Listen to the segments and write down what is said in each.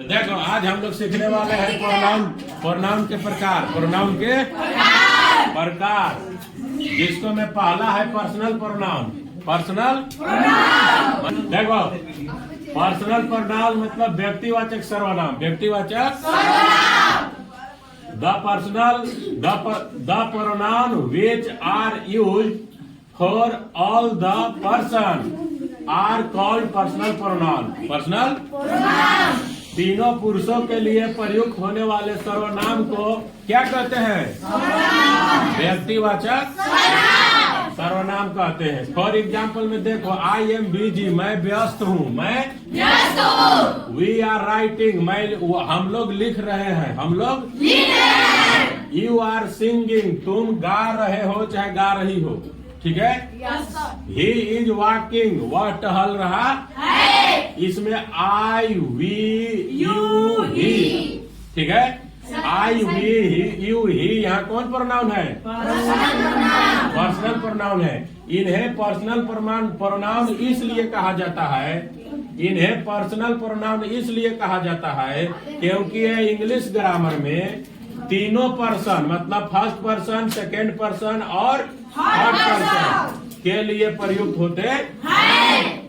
तो देखो आज हम लोग सीखने वाले हैं प्रोनाउन के प्रकार। प्रोनाउन के प्रकार जिसको मैं पहला है पर्सनल प्रोनाउन। पर्सनल देखो पर्सनल प्रोनाउन मतलब व्यक्तिवाचक सर्वनाम। व्यक्तिवाचक the pronoun which are used for all the person are called personal pronoun. Personal तीनों पुरुषों के लिए प्रयुक्त होने वाले सर्वनाम को क्या कहते हैं? व्यक्तिवाचक सर्वनाम कहते हैं। फॉर एग्जाम्पल में देखो आई एम बिजी, मैं व्यस्त हूँ। मैं व्यस्त हूँ। वी आर राइटिंग, हम लोग लिख रहे हैं। हम लोग यू आर सिंगिंग, तुम गा रहे हो चाहे गा रही हो। ठीक है। ही इज वॉकिंग, वह टहल रहा है। इसमें आई वी यू ही। ठीक है। आई वी यू ही यहाँ कौन प्रोनाउन है? पर्सनल प्रोनाउन है। इन्हें पर्सनल प्रोनाउन इसलिए कहा जाता है, इन्हें पर्सनल प्रोनाउन इसलिए कहा जाता है क्योंकि ये इंग्लिश ग्रामर में तीनों पर्सन मतलब फर्स्ट पर्सन, सेकेंड पर्सन और थर्ड पर्सन के लिए प्रयुक्त होते हैं।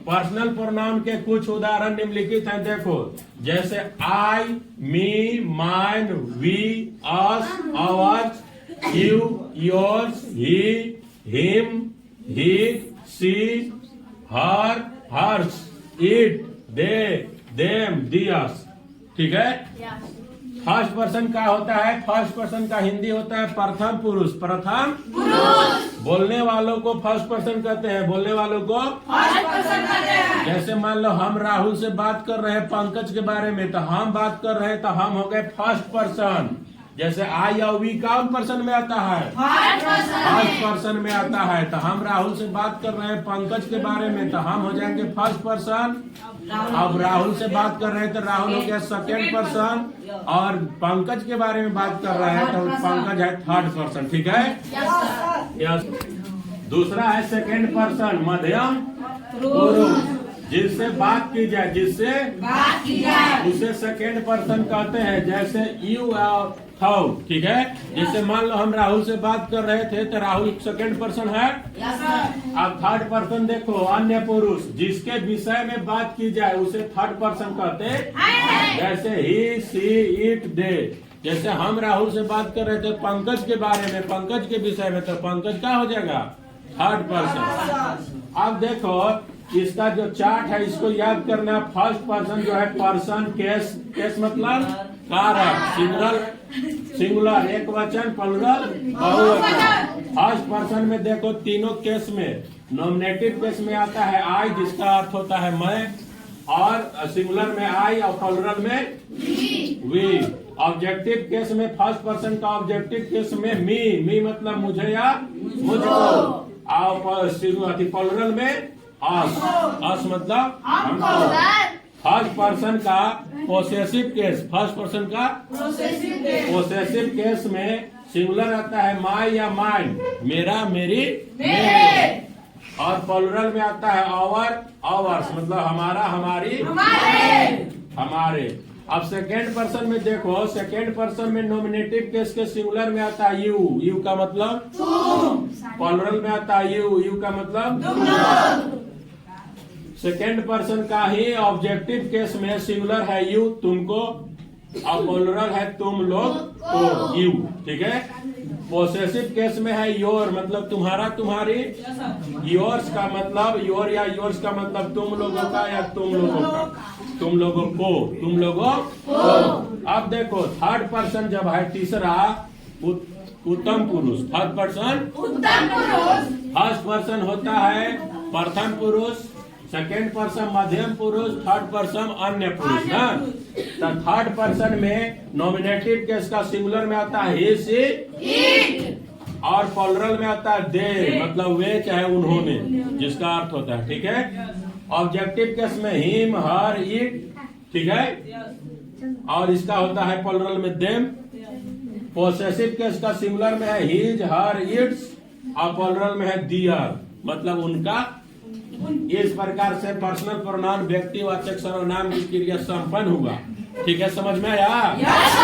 पर्सनल प्रोनाउन के कुछ उदाहरण निम्नलिखित हैं। देखो जैसे I, me, mine, we, us, ours, you, yours, he, him, he, she, her, hers, it, they, them, theirs. ठीक है। फर्स्ट पर्सन का होता है, फर्स्ट पर्सन का हिंदी होता है प्रथम पुरुष। प्रथम पुरुष बोलने वालों को फर्स्ट पर्सन कहते हैं। बोलने वालों को फर्स्ट पर्सन कहते हैं। जैसे मान लो हम राहुल से बात कर रहे हैं पंकज के बारे में, तो हम बात कर रहे हैं तो हम हो गए फर्स्ट पर्सन। जैसे आई और वी कौन पर्सन में आता है? फर्स्ट पर्सन में आता है। तो हम राहुल से बात कर रहे हैं पंकज के बारे में, तो हम हो जाएंगे फर्स्ट पर्सन। अब राहुल से बात कर रहे हैं तो राहुल हो गया सेकेंड पर्सन, और पंकज के बारे में बात कर रहे हैं तो पंकज है थर्ड पर्सन। ठीक है। यस। दूसरा है सेकेंड पर्सन, मध्यम पुरुष, जिससे बात की जाए, उसे सेकेंड पर्सन कहते हैं। जैसे यू और थौ। ठीक है। जैसे मान लो हम राहुल से बात कर रहे थे तो राहुल सेकेंड पर्सन है। अब थर्ड पर्सन देखो अन्य पुरुष, जिसके विषय में बात की जाए उसे थर्ड पर्सन कहते हैं। जैसे ही, सी, इट, दे। जैसे हम राहुल से बात कर रहे थे पंकज के बारे में, पंकज के विषय में, तो पंकज क्या हो जाएगा? Third person. अब देखो इसका जो चार्ट है इसको याद करना। फर्स्ट पर्सन जो है पर्सन, केस मतलब कारक, सिंगुलर एक वचन, प्लुरल बहुवचन। फर्स्ट पर्सन में देखो तीनों केस में नॉमिनेटिव केस में आता है आई, जिसका अर्थ होता है मैं, और सिंगुलर में आई और प्लुरल में वी। ऑब्जेक्टिव केस में फर्स्ट पर्सन का ऑब्जेक्टिव केस में मी मतलब मुझे या मुझको, और प्लुरल में अस मतलब हमको। फर्स्ट पर्सन का पोसेसिव केस, फर्स्ट पर्सन का पोसेसिव केस में सिंगुलर आता है माय या माइन, मेरा, मेरी, मेरे, और प्लुरल में आता है आवर, आवर्स मतलब हमारा, हमारी, हमारे। अब सेकेंड पर्सन में देखो, सेकेंड पर्सन में नॉमिनेटिव केस के सिंगुलर में आता है यू का मतलब प्लुरल में आता है यू का मतलब। सेकेंड पर्सन का ही ऑब्जेक्टिव केस में सिंगुलर है यू, तुमको, और प्लुरल है तुम लोग को, यू। ठीक है। पोसेसिव केस में है योर मतलब तुम्हारा, तुम्हारी। योर्स का मतलब योर या योर्स का मतलब तुम लोगों का या तुम लोगों का, तुम लोगों को, तुम लोगों को। अब देखो थर्ड पर्सन जब है तीसरा उत्तम पुरुष। थर्ड पर्सन उत्तम पुरुष। फर्स्ट पर्सन होता है प्रथम पुरुष, सेकेंड पर्सन मध्यम पुरुष, थर्ड पर्सन अन्य पुरुष ना। तो थर्ड पर्सन में नॉमिनेटिव केस का सिंगुलर में आता है ही, सी, इट, और प्लुरल में आता है दे मतलब वे चाहे उन्होंने, जिसका अर्थ होता है। ठीक है। ऑब्जेक्टिव केस में हिम, हर, इट। ठीक है। और इसका होता है प्लुरल में देम। पोसेसिव केस का सिंगुलर में है हिज, हर, इट्स, और प्लुरल में है दियर मतलब उनका। इस प्रकार से पर्सनल प्रोनाउन व्यक्तिवाचक सर्वनाम की क्रिया संपन्न हुआ। ठीक है, समझ में आया? Yes,